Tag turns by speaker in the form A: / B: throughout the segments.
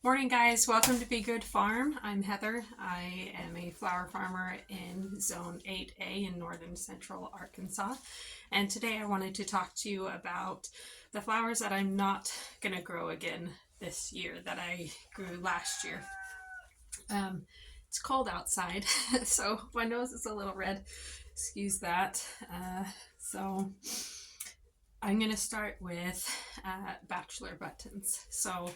A: Morning guys, welcome to Be Good Farm. I'm Heather. I am a flower farmer in Zone 8A in northern central Arkansas. And today I wanted to talk to you about the flowers that I'm not going to grow again this year that I grew last year. It's cold outside, so my nose is a little red. Excuse that. So I'm going to start with bachelor buttons. So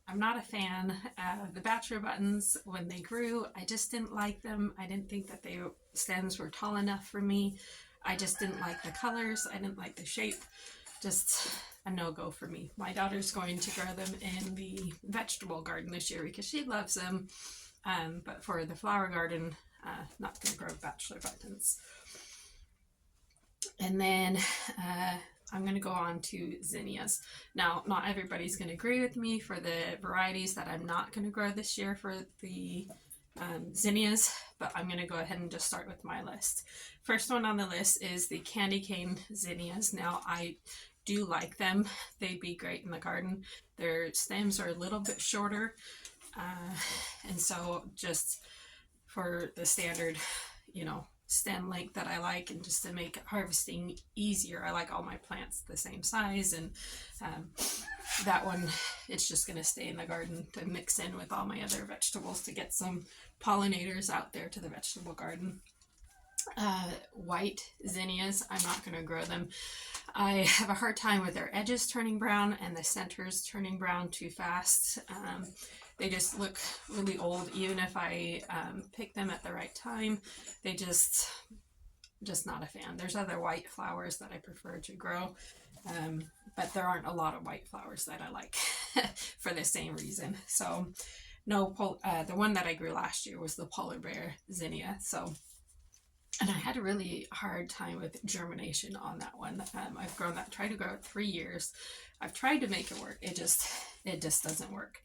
A: I'm not a fan of the bachelor buttons. When they grew, I just didn't like them. I didn't think that the stems were tall enough for me. I just didn't like the colors. I didn't like the shape. Just a no-go for me. My daughter's going to grow them in the vegetable garden this year because she loves them. But for the flower garden, not going to grow bachelor buttons. And then I'm going to go on to zinnias. Now, not everybody's going to agree with me for the varieties that I'm not going to grow this year for the zinnias, but I'm going to go ahead and just start with my list. First one on the list is the candy cane zinnias. Now, I do like them. They'd be great in the garden. Their stems are a little bit shorter, and so just for the standard, stem length that I like, and just to make harvesting easier, I like all my plants the same size, and that one, it's just going to stay in the garden to mix in with all my other vegetables to get some pollinators out there to the vegetable garden. White zinnias, I'm not going to grow them. I have a hard time with their edges turning brown and the centers turning brown too fast. They just look really old, even if I pick them at the right time. They just not a fan. There's other white flowers that I prefer to grow, but there aren't a lot of white flowers that I like for the same reason. So no, the one that I grew last year was the polar bear zinnia. And I had a really hard time with germination on that one. I've tried to grow it 3 years. I've tried to make it work. It just doesn't work.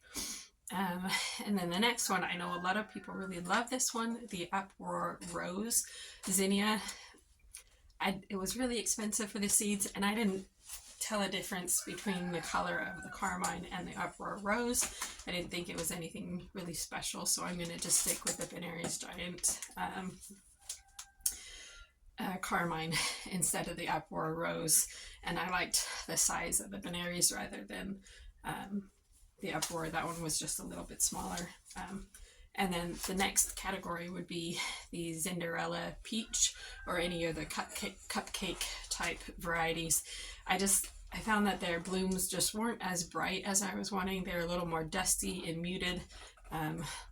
A: And then the next one, I know a lot of people really love this one, the Uproar Rose zinnia. It was really expensive for the seeds, and I didn't tell a difference between the color of the carmine and the Uproar Rose. I didn't think it was anything really special, so I'm going to just stick with the Benary's Giant carmine instead of the Uproar Rose. And I liked the size of the Benary's rather than the Uproar. That one was just a little bit smaller. And then the next category would be the Cinderella Peach or any of the cupcake type varieties. I found that their blooms just weren't as bright as I was wanting. They're a little more dusty and muted.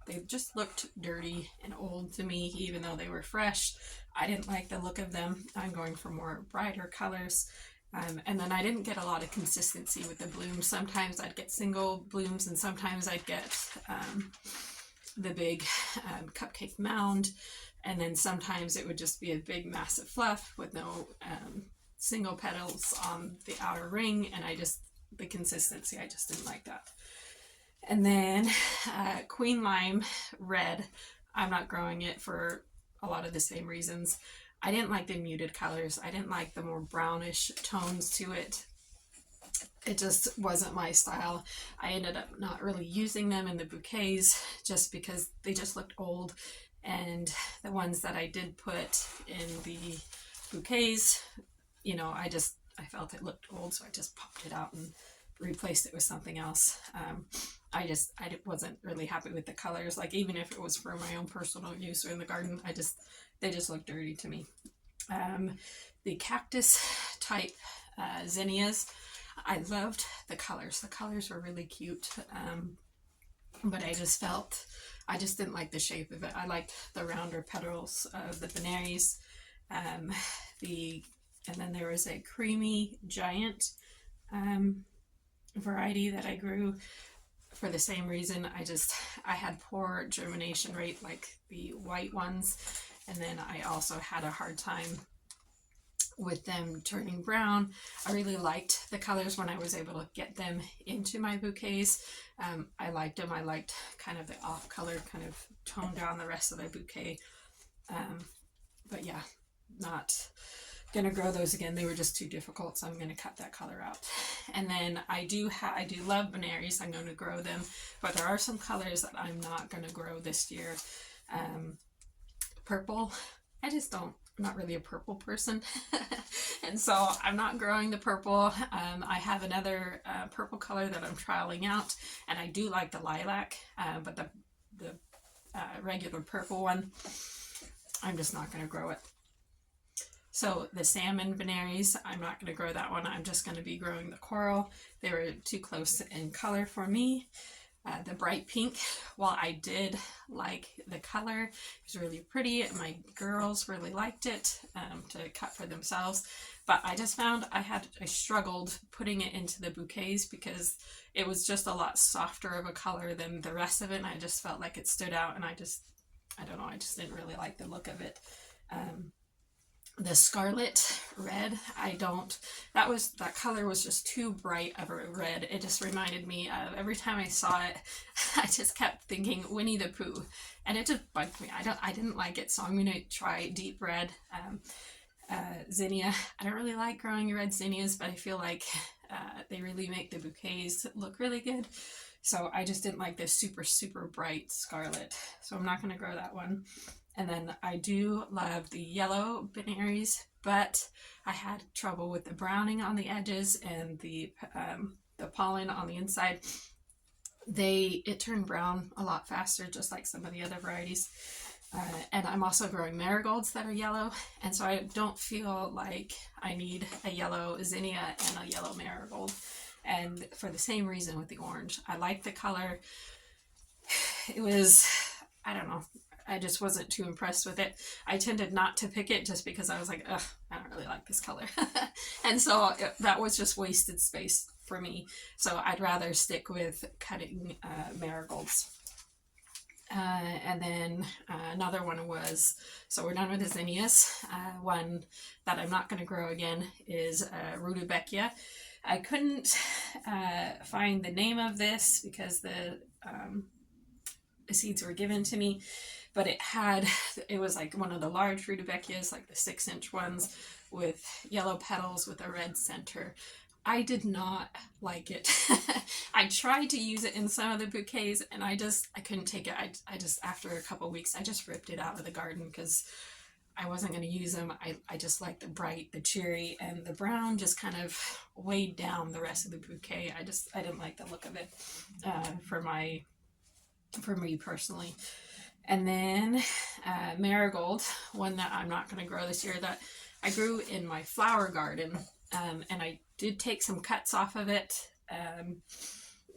A: They just looked dirty and old to me, even though they were fresh. I didn't like the look of them. I'm going for more brighter colors. And then I didn't get a lot of consistency with the blooms. Sometimes I'd get single blooms, and sometimes I'd get the big cupcake mound, and then sometimes it would just be a big massive fluff with no single petals on the outer ring, and the consistency, I just didn't like that. And then Queen Lime Red, I'm not growing it for a lot of the same reasons. I didn't like the muted colors. I didn't like the more brownish tones to it. It just wasn't my style. I ended up not really using them in the bouquets just because they just looked old. And the ones that I did put in the bouquets, I felt it looked old, so I just popped it out and replaced it with something else. I wasn't really happy with the colors. Like, even if it was for my own personal use or in the garden, they just look dirty to me. The cactus type zinnias, I loved the colors. The colors were really cute, but I just didn't like the shape of it. I liked the rounder petals of the Benary's. And then there was a creamy giant variety that I grew for the same reason. I had poor germination rate like the white ones, and then I also had a hard time with them turning brown. I really liked the colors when I was able to get them into my bouquets. I liked them. I liked kind of the off color, kind of toned down the rest of the bouquet. But yeah, not gonna grow those again. They were just too difficult, so I'm gonna cut that color out. And then I do love veneries. I'm going to grow them, but there are some colors that I'm not gonna grow this year. Purple, I just don't. I'm not really a purple person, and so I'm not growing the purple. I have another purple color that I'm trialing out, and I do like the lilac, but the regular purple one, I'm just not going to grow it. So the salmon veneries, I'm not going to grow that one. I'm just going to be growing the coral. They were too close in color for me. The bright pink, while I did like the color, it was really pretty. My girls really liked it to cut for themselves. But I just found I struggled putting it into the bouquets because it was just a lot softer of a color than the rest of it. And I just felt like it stood out, and I don't know, I just didn't really like the look of it. The scarlet red, that color was just too bright of a red. It just reminded me of, every time I saw it, I just kept thinking Winnie the Pooh, and it just bugged me. I didn't like it, so I'm gonna try deep red. Zinnia, I don't really like growing red zinnias, but I feel like they really make the bouquets look really good. So I just didn't like this super, super bright scarlet, so I'm not gonna grow that one. And then I do love the yellow veneries, but I had trouble with the browning on the edges and the pollen on the inside. It turned brown a lot faster, just like some of the other varieties. And I'm also growing marigolds that are yellow, and so I don't feel like I need a yellow zinnia and a yellow marigold. And for the same reason with the orange, I like the color. It was, I don't know, I just wasn't too impressed with it. I tended not to pick it just because I was like, ugh, I don't really like this color. And so that was just wasted space for me. So I'd rather stick with cutting marigolds. And then another one was, so we're done with the zinnias. One that I'm not going to grow again is Rudbeckia. I couldn't find the name of this because the seeds were given to me, but it was like one of the large Rudbeckias, like the 6-inch ones with yellow petals with a red center. I did not like it. I tried to use it in some of the bouquets, and I couldn't take it. I just, after a couple weeks, I just ripped it out of the garden because I wasn't going to use them. I just liked the bright, the cheery, and the brown just kind of weighed down the rest of the bouquet. I didn't like the look of it for me personally. And then marigold, one that I'm not going to grow this year, that I grew in my flower garden, and I did take some cuts off of it,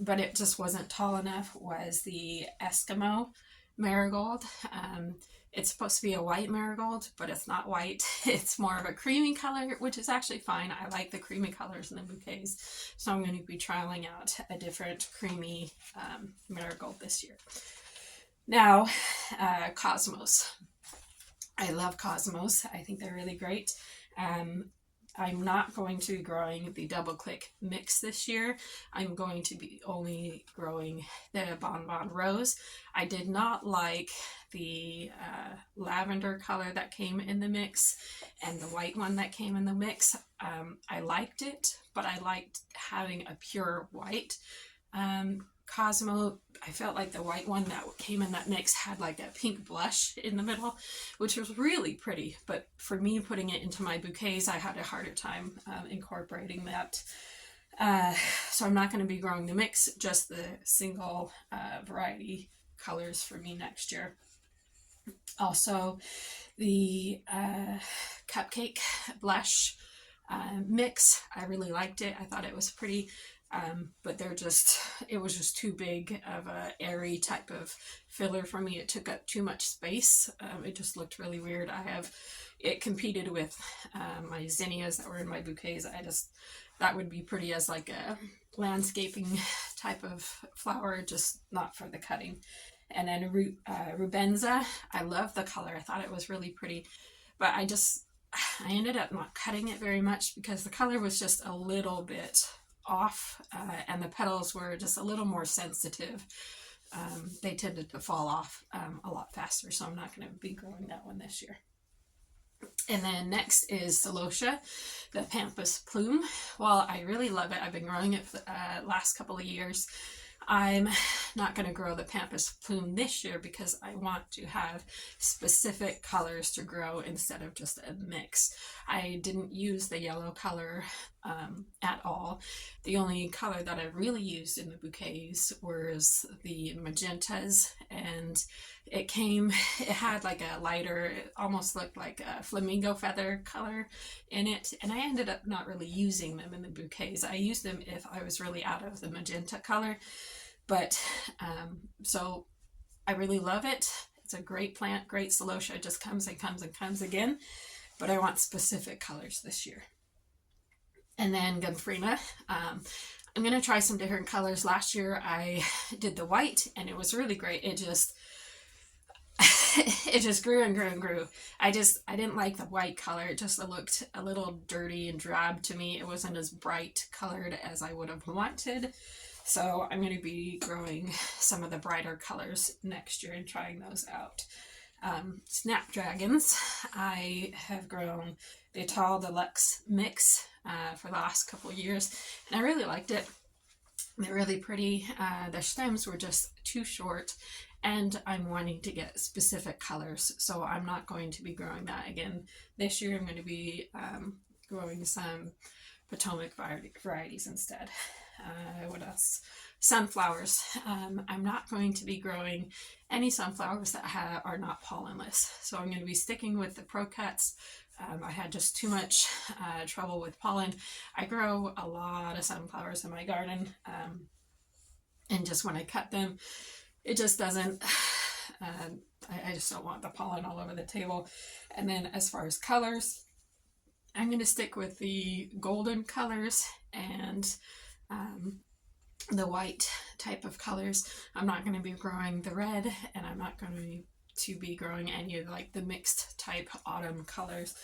A: but it just wasn't tall enough, was the Eskimo marigold. It's supposed to be a white marigold, but it's not white. It's more of a creamy color, which is actually fine. I like the creamy colors in the bouquets, so I'm going to be trialing out a different creamy marigold this year. Now, cosmos. I love cosmos. I think they're really great. I'm not going to be growing the double click mix this year. I'm going to be only growing the Bonbon Rose. I did not like the lavender color that came in the mix and the white one that came in the mix. I liked it, but I liked having a pure white. Cosmo, I felt like the white one that came in that mix had like a pink blush in the middle, which was really pretty. But for me, putting it into my bouquets, I had a harder time incorporating that. So I'm not going to be growing the mix, just the single variety colors for me next year. Also, the cupcake blush mix, I really liked it. I thought it was pretty. But it was just too big of a airy type of filler for me. It took up too much space. It just looked really weird. It competed with my zinnias that were in my bouquets. That would be pretty as like a landscaping type of flower, just not for the cutting. And then Rubenza, I love the color. I thought it was really pretty, but I ended up not cutting it very much because the color was just a little bit off, and the petals were just a little more sensitive. They tended to fall off a lot faster, so I'm not going to be growing that one this year. And then next is Celosia, the pampas plume. While I really love it, I've been growing it for the last couple of years. I'm not going to grow the pampas plume this year because I want to have specific colors to grow instead of just a mix. I didn't use the yellow color at all. The only color that I really used in the bouquets was the magentas, and it had like a lighter, it almost looked like a flamingo feather color in it, and I ended up not really using them in the bouquets. I used them if I was really out of the magenta color. But so I really love it. It's a great plant, great celosia. It just comes and comes and comes again. But I want specific colors this year. And then Gomphrena. I'm going to try some different colors. Last year I did the white and it was really great. It just grew and grew and grew. I didn't like the white color. It just looked a little dirty and drab to me. It wasn't as bright colored as I would have wanted. So I'm going to be growing some of the brighter colors next year and trying those out. Snapdragons, I have grown the Tall Deluxe mix for the last couple years, and I really liked it. They're really pretty. Their stems were just too short, and I'm wanting to get specific colors, so I'm not going to be growing that again this year. I'm going to be growing some Potomac varieties instead. What else? Sunflowers. I'm not going to be growing any sunflowers that are not pollenless. So I'm going to be sticking with the Pro-Cuts. I had just too much trouble with pollen. I grow a lot of sunflowers in my garden. And just when I cut them, it just doesn't, I just don't want the pollen all over the table. And then as far as colors, I'm going to stick with the golden colors and the white type of colors. I'm not going to be growing the red, and I'm not going to be growing any of like the mixed type autumn colors.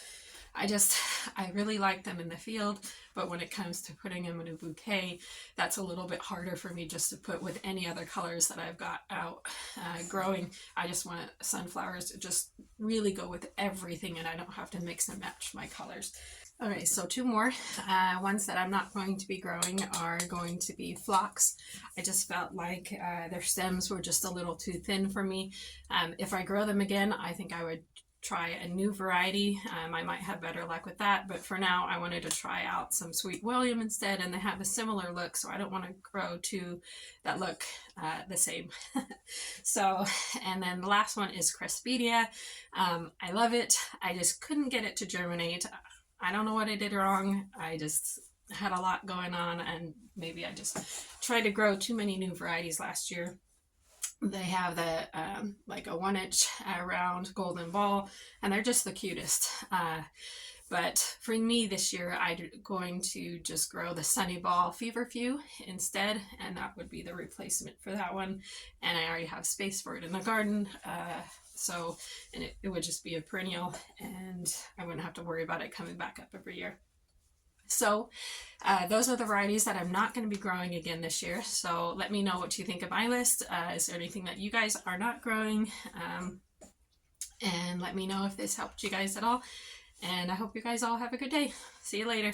A: I really like them in the field, but when it comes to putting them in a bouquet, that's a little bit harder for me just to put with any other colors that I've got out growing. I just want sunflowers to just really go with everything, and I don't have to mix and match my colors. Okay, so two more. Ones that I'm not going to be growing are going to be phlox. I just felt like their stems were just a little too thin for me. If I grow them again, I think I would try a new variety. I might have better luck with that, but for now I wanted to try out some Sweet William instead, and they have a similar look, so I don't want to grow two that look the same. So, and then the last one is Crespediia. I love it. I just couldn't get it to germinate. I don't know what I did wrong. I just had a lot going on, and maybe I just tried to grow too many new varieties last year. They have the like a 1-inch round golden ball, and they're just the cutest. But for me this year, I'm going to just grow the Sunny Ball Feverfew instead, and that would be the replacement for that one. And I already have space for it in the garden. And it would just be a perennial, and I wouldn't have to worry about it coming back up every year. So those are the varieties that I'm not going to be growing again this year. So let me know what you think of my list. Is there anything that you guys are not growing? And let me know if this helped you guys at all. And I hope you guys all have a good day. See you later.